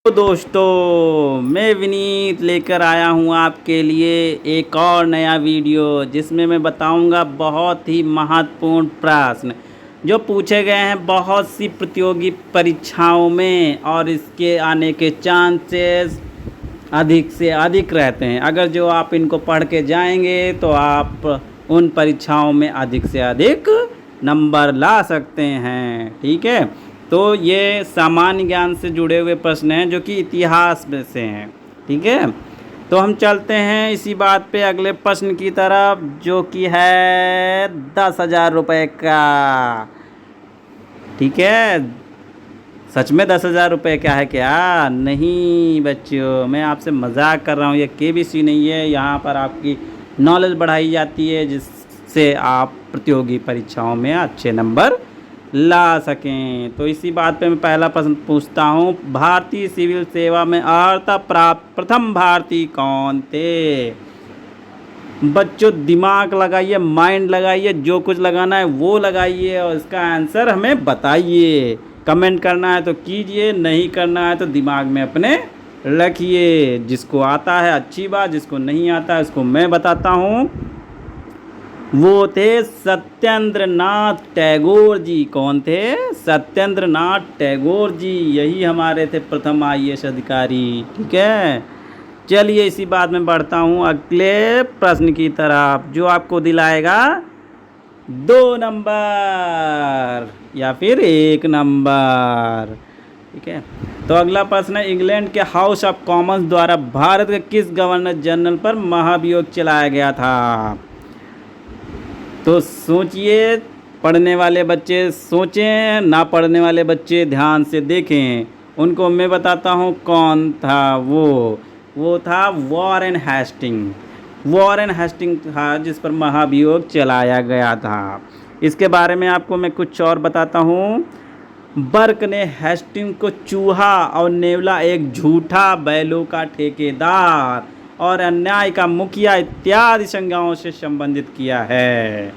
तो दोस्तों, मैं विनीत लेकर आया हूँ आपके लिए एक और नया वीडियो जिसमें मैं बताऊँगा बहुत ही महत्वपूर्ण प्रश्न जो पूछे गए हैं बहुत सी प्रतियोगी परीक्षाओं में और इसके आने के चांसेस अधिक से अधिक रहते हैं। अगर जो आप इनको पढ़ के जाएंगे तो आप उन परीक्षाओं में अधिक से अधिक नंबर ला सकते हैं। ठीक है, तो ये सामान्य ज्ञान से जुड़े हुए प्रश्न हैं जो कि इतिहास में से हैं। ठीक है, तो हम चलते हैं इसी बात पे अगले प्रश्न की तरफ जो कि है 10,000 रुपये का। ठीक है, सच में 10,000 रुपये क्या है क्या? नहीं बच्चों, मैं आपसे मजाक कर रहा हूँ। ये केबीसी नहीं है, यहाँ पर आपकी नॉलेज बढ़ाई जाती है जिससे आप प्रतियोगी परीक्षाओं में अच्छे नंबर ला सकें। तो इसी बात पे मैं पहला प्रश्न पूछता हूँ, भारतीय सिविल सेवा में अर्हता प्राप्त प्रथम भारतीय कौन थे? बच्चों दिमाग लगाइए, माइंड लगाइए, जो कुछ लगाना है वो लगाइए और इसका आंसर हमें बताइए। कमेंट करना है तो कीजिए, नहीं करना है तो दिमाग में अपने रखिए। जिसको आता है अच्छी बात, जिसको नहीं आता है उसको मैं बताता हूँ। वो थे सत्येंद्र नाथ टैगोर जी। कौन थे? सत्येंद्र नाथ टैगोर जी, यही हमारे थे प्रथम IAS अधिकारी। ठीक है, चलिए इसी बात में बढ़ता हूँ अगले प्रश्न की तरफ जो आपको दिलाएगा 2 नंबर या फिर 1 नंबर। ठीक है, तो अगला प्रश्न है, इंग्लैंड के हाउस ऑफ कॉमन्स द्वारा भारत के किस गवर्नर जनरल पर महाभियोग चलाया गया था? तो सोचिए, पढ़ने वाले बच्चे सोचें, ना पढ़ने वाले बच्चे ध्यान से देखें। उनको मैं बताता हूँ कौन था वो था वॉरेन हेस्टिंग। वॉरेन हेस्टिंग था जिस पर महाभियोग चलाया गया था। इसके बारे में आपको मैं कुछ और बताता हूँ। बर्क ने हेस्टिंग को चूहा और नेवला एक झूठा बैलों का ठेकेदार और अन्याय का मुखिया इत्यादि संज्ञाओं से संबंधित किया है।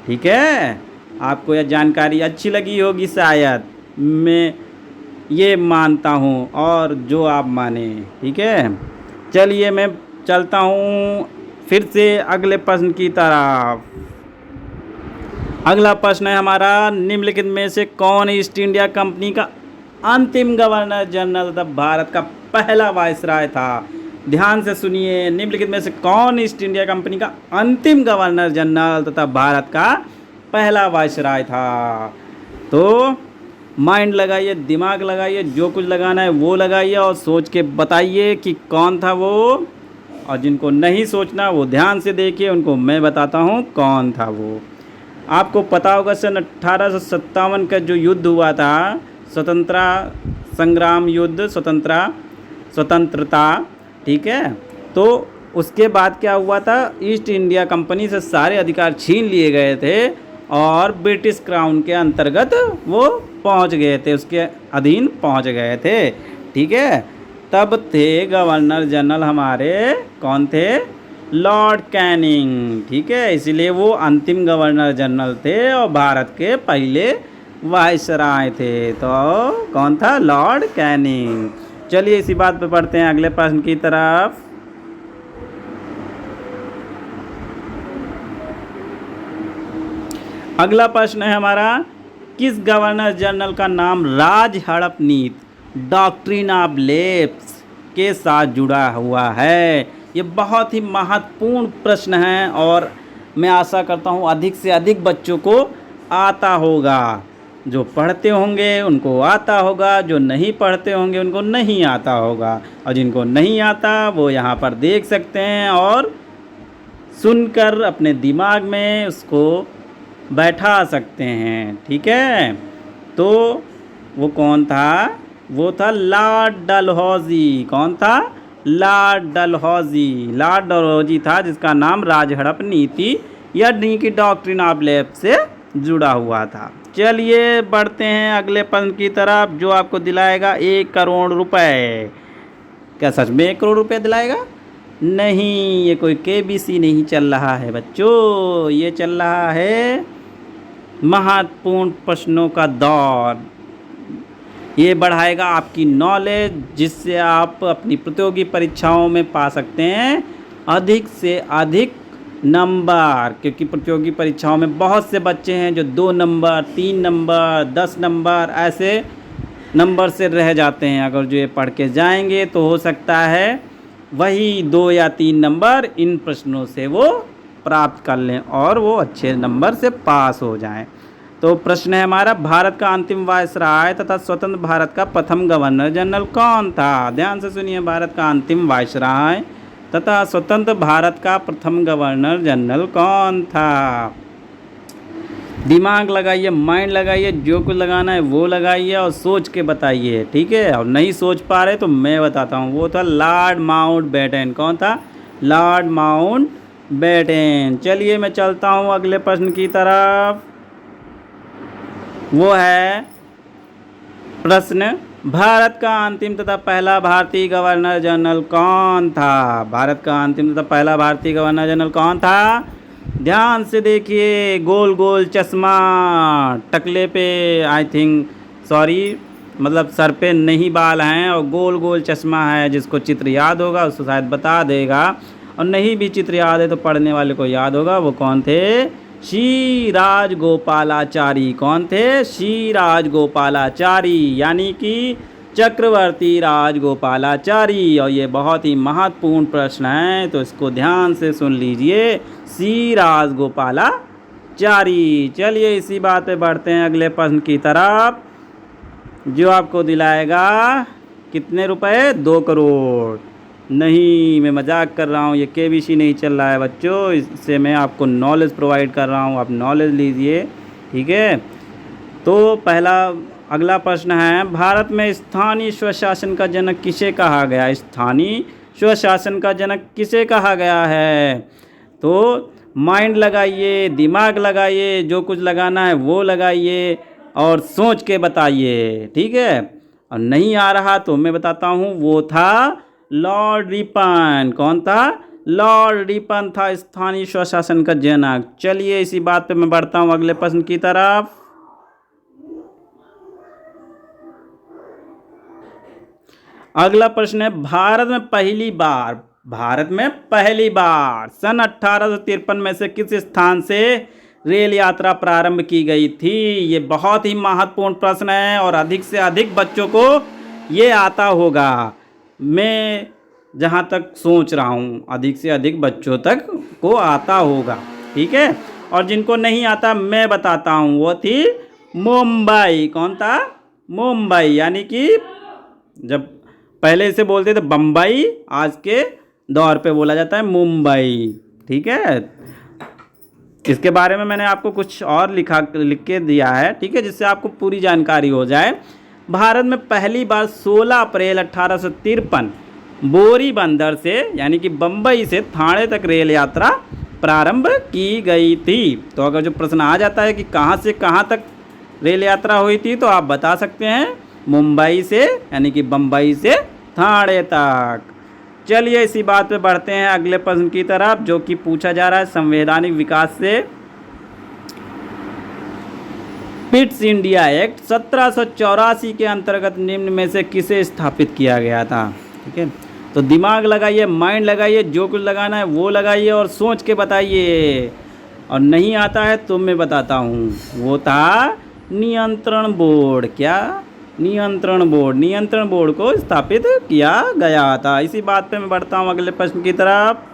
ठीक है, आपको यह जानकारी अच्छी लगी होगी शायद, मैं ये मानता हूँ और जो आप माने। ठीक है, चलिए मैं चलता हूँ फिर से अगले प्रश्न की तरफ। अगला प्रश्न है हमारा, निम्नलिखित में से कौन ईस्ट इंडिया कंपनी का अंतिम गवर्नर जनरल तथा भारत का पहला वायसराय था? ध्यान से सुनिए, निम्नलिखित में से कौन ईस्ट इंडिया कंपनी का अंतिम गवर्नर जनरल तथा भारत का पहला वायसराय था? तो माइंड लगाइए, दिमाग लगाइए, जो कुछ लगाना है वो लगाइए और सोच के बताइए कि कौन था वो। और जिनको नहीं सोचना वो ध्यान से देखिए, उनको मैं बताता हूँ कौन था वो। आपको पता होगा सन 1857 का जो युद्ध हुआ था, स्वतंत्रता संग्राम युद्ध, स्वतंत्रता। ठीक है, तो उसके बाद क्या हुआ था, ईस्ट इंडिया कंपनी से सारे अधिकार छीन लिए गए थे और ब्रिटिश क्राउन के अंतर्गत वो पहुंच गए थे, उसके अधीन पहुंच गए थे। ठीक है, तब थे गवर्नर जनरल हमारे कौन थे? Lord Canning. ठीक है, इसलिए वो अंतिम गवर्नर जनरल थे और भारत के पहले वायसराय थे। तो कौन था? Lord Canning. चलिए इसी बात पे पढ़ते हैं अगले प्रश्न की तरफ। अगला प्रश्न है हमारा, किस गवर्नर जनरल का नाम राज हड़प नीति डॉक्ट्रिन ऑफ लैप्स के साथ जुड़ा हुआ है? ये बहुत ही महत्वपूर्ण प्रश्न है और मैं आशा करता हूँ अधिक से अधिक बच्चों को आता होगा। जो पढ़ते होंगे उनको आता होगा, जो नहीं पढ़ते होंगे उनको नहीं आता होगा, और जिनको नहीं आता वो यहाँ पर देख सकते हैं और सुनकर अपने दिमाग में उसको बैठा सकते हैं। ठीक है, तो वो कौन था? वो था लॉर्ड डलहौजी। कौन था? लॉर्ड डलहौजी। लॉर्ड डलहौजी था जिसका नाम राज हड़प नीति या नी की डॉक्ट्रिन ऑफ लैप्स से जुड़ा हुआ था। चलिए बढ़ते हैं अगले प्रश्न की तरफ जो आपको दिलाएगा 1 करोड़ रुपए। क्या सच में 1 करोड़ रुपए दिलाएगा? नहीं, ये कोई केबीसी नहीं चल रहा है बच्चों, ये चल रहा है महत्वपूर्ण प्रश्नों का दौर। ये बढ़ाएगा आपकी नॉलेज, जिससे आप अपनी प्रतियोगी परीक्षाओं में पा सकते हैं अधिक से अधिक नंबर, क्योंकि प्रतियोगी परीक्षाओं में बहुत से बच्चे हैं जो 2 नंबर, 3 नंबर, 10 नंबर ऐसे नंबर से रह जाते हैं। अगर जो ये पढ़ के जाएंगे तो हो सकता है वही 2 या 3 नंबर इन प्रश्नों से वो प्राप्त कर लें और वो अच्छे नंबर से पास हो जाएं। तो प्रश्न है हमारा, भारत का अंतिम वायसराय तथा स्वतंत्र भारत का प्रथम गवर्नर जनरल कौन था? ध्यान से सुनिए, भारत का अंतिम वायसराय तथा स्वतंत्र भारत का प्रथम गवर्नर जनरल कौन था? दिमाग लगाइए, माइंड लगाइए, जो कुछ लगाना है वो लगाइए और सोच के बताइए, ठीक है। और नहीं सोच पा रहे तो मैं बताता हूँ, वो था लॉर्ड माउंटबेटन। कौन था? Lord Mountbatten. चलिए मैं चलता हूँ अगले प्रश्न की तरफ। वो है प्रश्न, भारत का अंतिम तथा पहला भारतीय गवर्नर जनरल कौन था? भारत का अंतिम तथा पहला भारतीय गवर्नर जनरल कौन था? ध्यान से देखिए, गोल गोल चश्मा, टकले पे आई थिंक मतलब सर पे नहीं बाल हैं और गोल गोल चश्मा है। जिसको चित्र याद होगा उसको शायद बता देगा, और नहीं भी चित्र याद है तो पढ़ने वाले को याद होगा। वो कौन थे? श्री राजगोपालाचारी। कौन थे? श्री राजगोपालाचारी, यानी कि चक्रवर्ती राजगोपालाचारी। और ये बहुत ही महत्वपूर्ण प्रश्न है, तो इसको ध्यान से सुन लीजिए, श्री राजगोपालाचारी। चलिए इसी बात पे बढ़ते हैं अगले प्रश्न की तरफ, जो आपको दिलाएगा कितने रुपए? 2 करोड़। नहीं, मैं मजाक कर रहा हूँ, ये केबीसी नहीं चल रहा है बच्चों, इससे मैं आपको नॉलेज प्रोवाइड कर रहा हूँ, आप नॉलेज लीजिए, ठीक है। तो अगला प्रश्न है, भारत में स्थानीय स्वशासन का जनक किसे कहा गया? स्थानीय स्वशासन का जनक किसे कहा गया है? तो माइंड लगाइए, दिमाग लगाइए, जो कुछ लगाना है वो लगाइए और सोच के बताइए, ठीक है। और नहीं आ रहा तो मैं बताता हूँ, वो था लॉर्ड रिपन। कौन था? लॉर्ड रिपन था स्थानीय स्वशासन का जनक। चलिए इसी बात पे मैं बढ़ता हूँ अगले प्रश्न की तरफ। अगला प्रश्न है, भारत में पहली बार सन 1853 में से किस स्थान से रेल यात्रा प्रारंभ की गई थी? ये बहुत ही महत्वपूर्ण प्रश्न है और अधिक से अधिक बच्चों को ये आता होगा। मैं जहाँ तक सोच रहा हूँ अधिक से अधिक बच्चों तक को आता होगा, ठीक है। और जिनको नहीं आता मैं बताता हूँ, वो थी मुंबई। कौन था? मुंबई, यानी कि जब पहले इसे बोलते थे बम्बई, आज के दौर पे बोला जाता है मुंबई, ठीक है। इसके बारे में मैंने आपको कुछ और लिख के दिया है, ठीक है, जिससे आपको पूरी जानकारी हो जाए। भारत में पहली बार 16 अप्रैल 1853 बोरी बंदर से, यानी कि बम्बई से थाने तक रेल यात्रा प्रारंभ की गई थी। तो अगर जो प्रश्न आ जाता है कि कहाँ से कहाँ तक रेल यात्रा हुई थी, तो आप बता सकते हैं मुंबई से, यानी कि बम्बई से थाने तक। चलिए इसी बात पे बढ़ते हैं अगले प्रश्न की तरफ, जो कि पूछा जा रहा है संवैधानिक विकास से। पिट्स इंडिया एक्ट 1784 के अंतर्गत निम्न में से किसे स्थापित किया गया था? ठीक है, तो दिमाग लगाइए, माइंड लगाइए, जो कुछ लगाना है वो लगाइए और सोच के बताइए। और नहीं आता है तो मैं बताता हूँ, वो था नियंत्रण बोर्ड। क्या? नियंत्रण बोर्ड को स्थापित किया गया था। इसी बात पे मैं बढ़ता हूँ अगले प्रश्न की तरफ।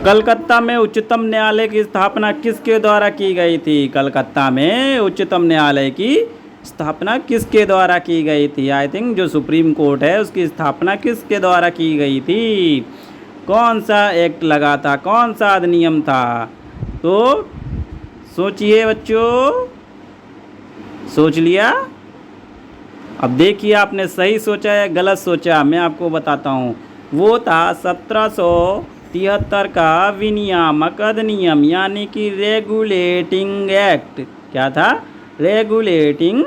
कलकत्ता में उच्चतम न्यायालय की स्थापना किसके द्वारा की गई थी? कलकत्ता में उच्चतम न्यायालय की स्थापना किसके द्वारा की गई थी? आई थिंक जो सुप्रीम कोर्ट है उसकी स्थापना किसके द्वारा की गई थी? कौन सा एक्ट लगा था? कौन सा अधिनियम था? तो सोचिए बच्चों, सोच लिया? अब देखिए आपने सही सोचा या गलत सोचा, मैं आपको बताता हूँ। वो था 1773 का विनियामक अधिनियम, यानी कि रेगुलेटिंग एक्ट। क्या था? Regulating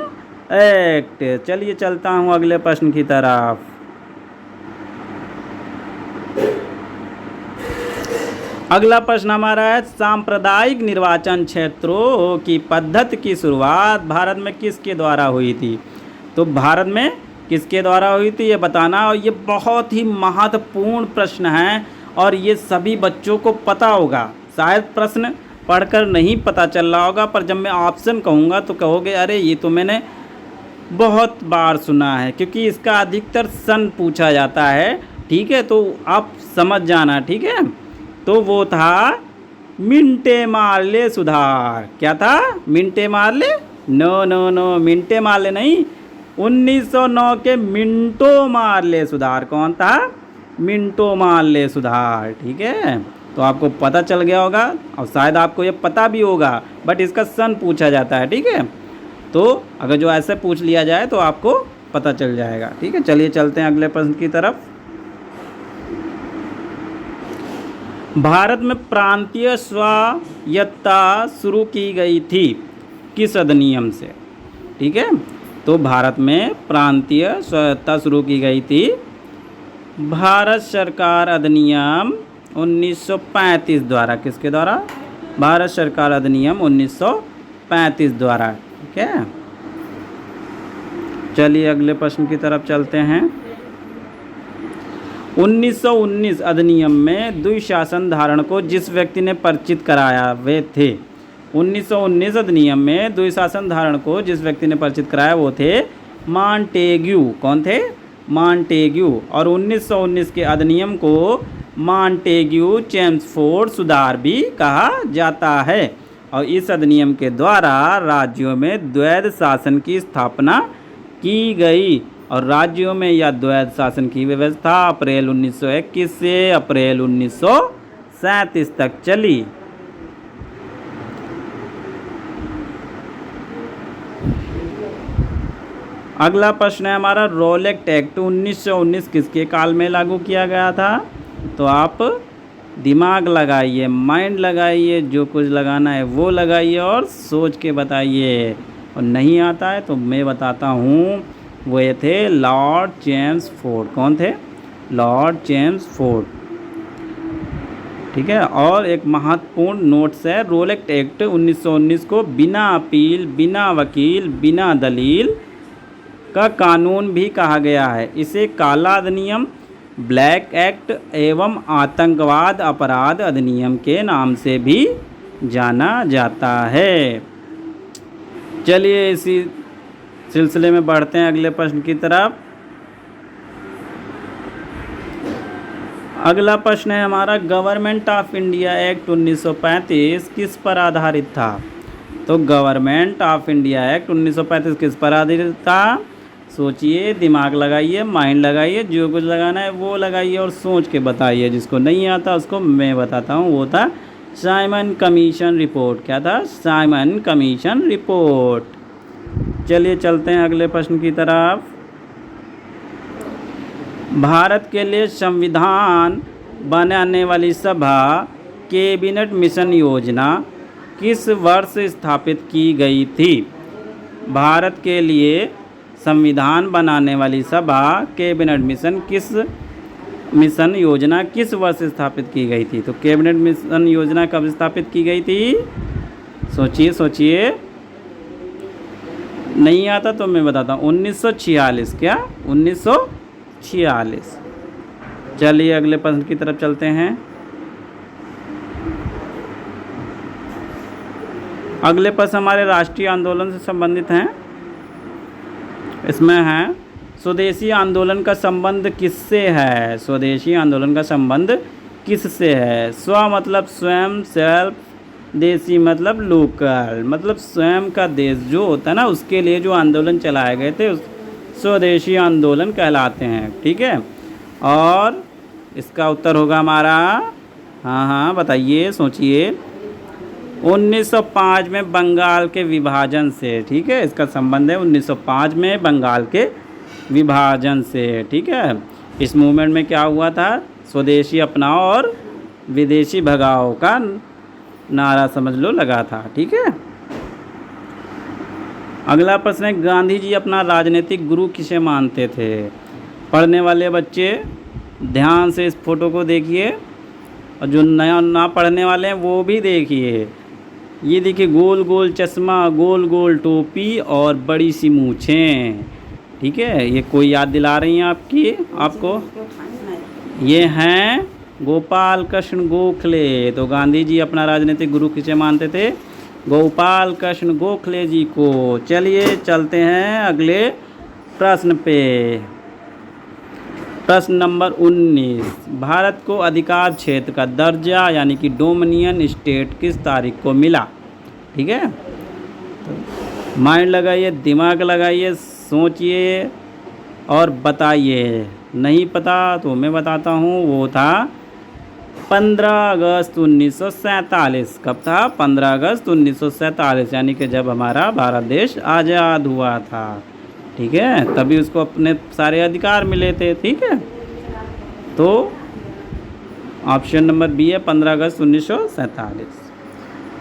act. चलिए चलता हूँ अगले प्रश्न की तरफ। अगला प्रश्न हमारा है, सांप्रदायिक निर्वाचन क्षेत्रों की पद्धति की शुरुआत भारत में किसके द्वारा हुई थी? तो भारत में किसके द्वारा हुई थी ये बताना। और ये बहुत ही महत्वपूर्ण प्रश्न है और ये सभी बच्चों को पता होगा। शायद प्रश्न पढ़कर नहीं पता चल रहा होगा, पर जब मैं ऑप्शन कहूँगा तो कहोगे अरे ये तो मैंने बहुत बार सुना है, क्योंकि इसका अधिकतर सन पूछा जाता है। ठीक है, तो आप समझ जाना। ठीक है, तो वो था मिंटे मार्ले सुधार। क्या था? मिंटे मार्ले? नो नो नो, मिंटे मार्ले नहीं, 1909 के मिंटो मार्ले सुधार। कौन था? मिंटो मार्ले सुधार। ठीक है, तो आपको पता चल गया होगा और शायद आपको ये पता भी होगा, बट इसका सन पूछा जाता है। ठीक है, तो अगर जो ऐसे पूछ लिया जाए तो आपको पता चल जाएगा। ठीक है, चलिए चलते हैं अगले प्रश्न की तरफ। भारत में प्रांतीय स्वायत्तता शुरू की गई थी किस अधिनियम से? ठीक है, तो भारत में प्रांतीय स्वायत्तता शुरू की गई थी भारत सरकार अधिनियम 1935 द्वारा। किसके द्वारा? भारत सरकार अधिनियम 1935 द्वारा। ठीक है, चलिए अगले प्रश्न की तरफ चलते हैं। 1919 अधिनियम में द्विशासन धारण को जिस व्यक्ति ने परिचित कराया वे थे। 1919 अधिनियम में द्विशासन धारण को जिस व्यक्ति ने परिचित कराया वो थे मॉन्टेग्यू। कौन थे? मॉन्टेग्यू। और 1919 के अधिनियम को मॉन्टेग्यू चेम्सफोर्ड सुधार भी कहा जाता है। और इस अधिनियम के द्वारा राज्यों में द्वैध शासन की स्थापना की गई और राज्यों में यह द्वैध शासन की व्यवस्था अप्रैल 1921 से अप्रैल 1937 तक चली। अगला प्रश्न है हमारा, रोलेक्ट एक्ट 1919 किसके काल में लागू किया गया था? तो आप दिमाग लगाइए, माइंड लगाइए, जो कुछ लगाना है वो लगाइए और सोच के बताइए। और नहीं आता है तो मैं बताता हूँ, वो ये थे लॉर्ड चेम्सफोर्ड। कौन थे? Lord Chelmsford. ठीक है, और एक महत्वपूर्ण नोट्स है, रोलेक्ट एक्ट 1919 को बिना अपील, बिना वकील, बिना दलील का कानून भी कहा गया है। इसे काला अधिनियम, ब्लैक एक्ट एवं आतंकवाद अपराध अधिनियम के नाम से भी जाना जाता है। चलिए इसी सिलसिले में बढ़ते हैं अगले प्रश्न की तरफ। अगला प्रश्न है हमारा, गवर्नमेंट ऑफ इंडिया एक्ट 1935 किस पर आधारित था? तो गवर्नमेंट ऑफ इंडिया एक्ट 1935 किस पर आधारित था? सोचिए, दिमाग लगाइए, माइंड लगाइए, जो कुछ लगाना है वो लगाइए और सोच के बताइए। जिसको नहीं आता उसको मैं बताता हूँ, वो था साइमन कमीशन रिपोर्ट। क्या था? Simon commission report. चलिए चलते हैं अगले प्रश्न की तरफ। भारत के लिए संविधान बनाने वाली सभा कैबिनेट मिशन योजना किस वर्ष स्थापित की गई थी? भारत के लिए संविधान बनाने वाली सभा कैबिनेट मिशन योजना किस वर्ष स्थापित की गई थी? तो कैबिनेट मिशन योजना कब स्थापित की गई थी? सोचिए सोचिए, नहीं आता तो मैं बताता हूँ, 1946। क्या? 1946। चलिए अगले प्रश्न की तरफ चलते हैं। अगले प्रश्न हमारे राष्ट्रीय आंदोलन से संबंधित हैं। इसमें है, स्वदेशी आंदोलन का संबंध किससे है? स्वदेशी आंदोलन का संबंध किससे है? स्व मतलब स्वयं, सेल्फ, देशी मतलब लोकल, मतलब स्वयं का देश जो होता है ना, उसके लिए जो आंदोलन चलाए गए थे उस स्वदेशी आंदोलन कहलाते हैं। ठीक है, और इसका उत्तर होगा हमारा, हाँ बताइए, सोचिए, 1905 में बंगाल के विभाजन से। ठीक है, इसका संबंध है 1905 में बंगाल के विभाजन से। ठीक है, इस मूवमेंट में क्या हुआ था? स्वदेशी अपनाओ और विदेशी भगाओ का नारा समझ लो लगा था। ठीक है, अगला प्रश्न है, गांधी जी अपना राजनीतिक गुरु किसे मानते थे? पढ़ने वाले बच्चे ध्यान से इस फोटो को देखिए। और जो नया ना पढ़ने वाले हैं वो भी देखिए। ये देखिए, गोल गोल चश्मा, गोल गोल टोपी और बड़ी सी मूछें। ठीक है, ये कोई याद दिला रही हैं आपको। ये हैं गोपाल कृष्ण गोखले। तो गांधी जी अपना राजनीतिक गुरु किसे मानते थे? गोपाल कृष्ण गोखले जी को। चलिए चलते हैं अगले प्रश्न पे। प्रश्न नंबर 19, भारत को अधिकार क्षेत्र का दर्जा यानी कि डोमिनियन स्टेट किस तारीख को मिला? ठीक है, तो माइंड लगाइए, दिमाग लगाइए, सोचिए और बताइए। नहीं पता तो मैं बताता हूँ, वो था 15 अगस्त 1947। कब था? 15 अगस्त 1947, यानी कि जब हमारा भारत देश आज़ाद हुआ था। ठीक है, तभी उसको अपने सारे अधिकार मिले थे। ठीक है, तो ऑप्शन नंबर बी है 15 अगस्त 1947।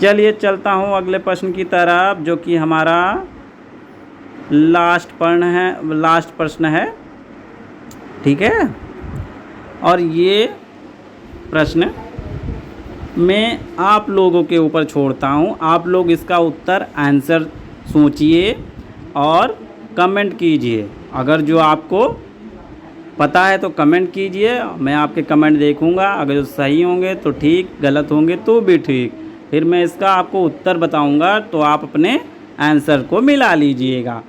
चलिए चलता हूँ अगले प्रश्न की तरफ, जो कि हमारा लास्ट प्रश्न है। ठीक है, और ये प्रश्न मैं आप लोगों के ऊपर छोड़ता हूँ। आप लोग इसका उत्तर आंसर सोचिए और कमेंट कीजिए। अगर जो आपको पता है तो कमेंट कीजिए, मैं आपके कमेंट देखूंगा। अगर जो सही होंगे तो ठीक, गलत होंगे तो भी ठीक। फिर मैं इसका आपको उत्तर बताऊंगा, तो आप अपने आंसर को मिला लीजिएगा।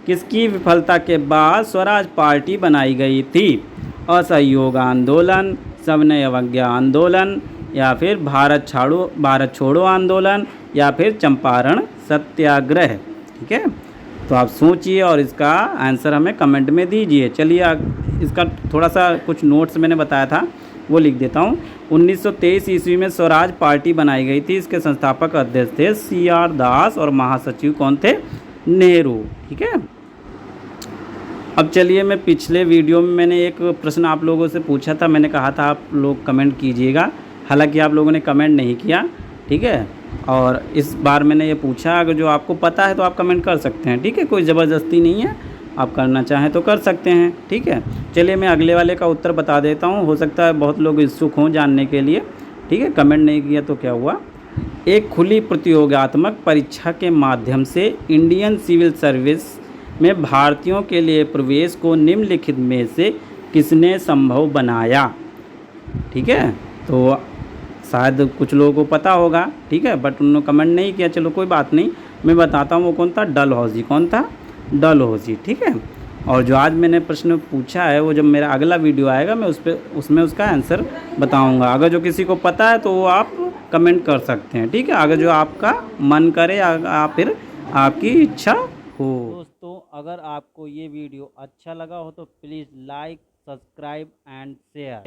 किसकी विफलता के बाद स्वराज पार्टी बनाई गई थी? असहयोग आंदोलन, सविनय अवज्ञा आंदोलन, या फिर भारत छोड़ो आंदोलन, या फिर चंपारण सत्याग्रह। ठीक है, तो आप सोचिए और इसका आंसर हमें कमेंट में दीजिए। चलिए इसका थोड़ा सा कुछ नोट्स मैंने बताया था वो लिख देता हूँ। 1923 ईस्वी में स्वराज पार्टी बनाई गई थी। इसके संस्थापक अध्यक्ष थे CR दास और महासचिव कौन थे? नेहरू। ठीक है, अब चलिए, मैं पिछले वीडियो में मैंने एक प्रश्न आप लोगों से पूछा था। मैंने कहा था आप लोग कमेंट कीजिएगा, हालांकि आप लोगों ने कमेंट नहीं किया। ठीक है, और इस बार मैंने ये पूछा, अगर जो आपको पता है तो आप कमेंट कर सकते हैं। ठीक है, कोई ज़बरदस्ती नहीं है, आप करना चाहें तो कर सकते हैं। ठीक है, चलिए मैं अगले वाले का उत्तर बता देता हूँ। हो सकता है बहुत लोग इच्छुक हों जानने के लिए। ठीक है, कमेंट नहीं किया तो क्या हुआ। एक खुली प्रतियोगात्मक परीक्षा के माध्यम से इंडियन सिविल सर्विस में भारतीयों के लिए प्रवेश को निम्नलिखित में से किसने संभव बनाया? ठीक है, तो शायद कुछ लोगों को पता होगा। ठीक है, बट उन्होंने कमेंट नहीं किया। चलो कोई बात नहीं, मैं बताता हूँ वो कौन था। डलहौजी। कौन था? डलहौजी। ठीक है, और जो आज मैंने प्रश्न पूछा है वो जब मेरा अगला वीडियो आएगा मैं उसमें उसका आंसर बताऊंगा। अगर जो किसी को पता है तो वो आप कमेंट कर सकते हैं। ठीक है, अगर जो आपका मन करे या फिर आपकी इच्छा हो। दोस्तों, अगर आपको ये वीडियो अच्छा लगा हो तो please like, subscribe and share.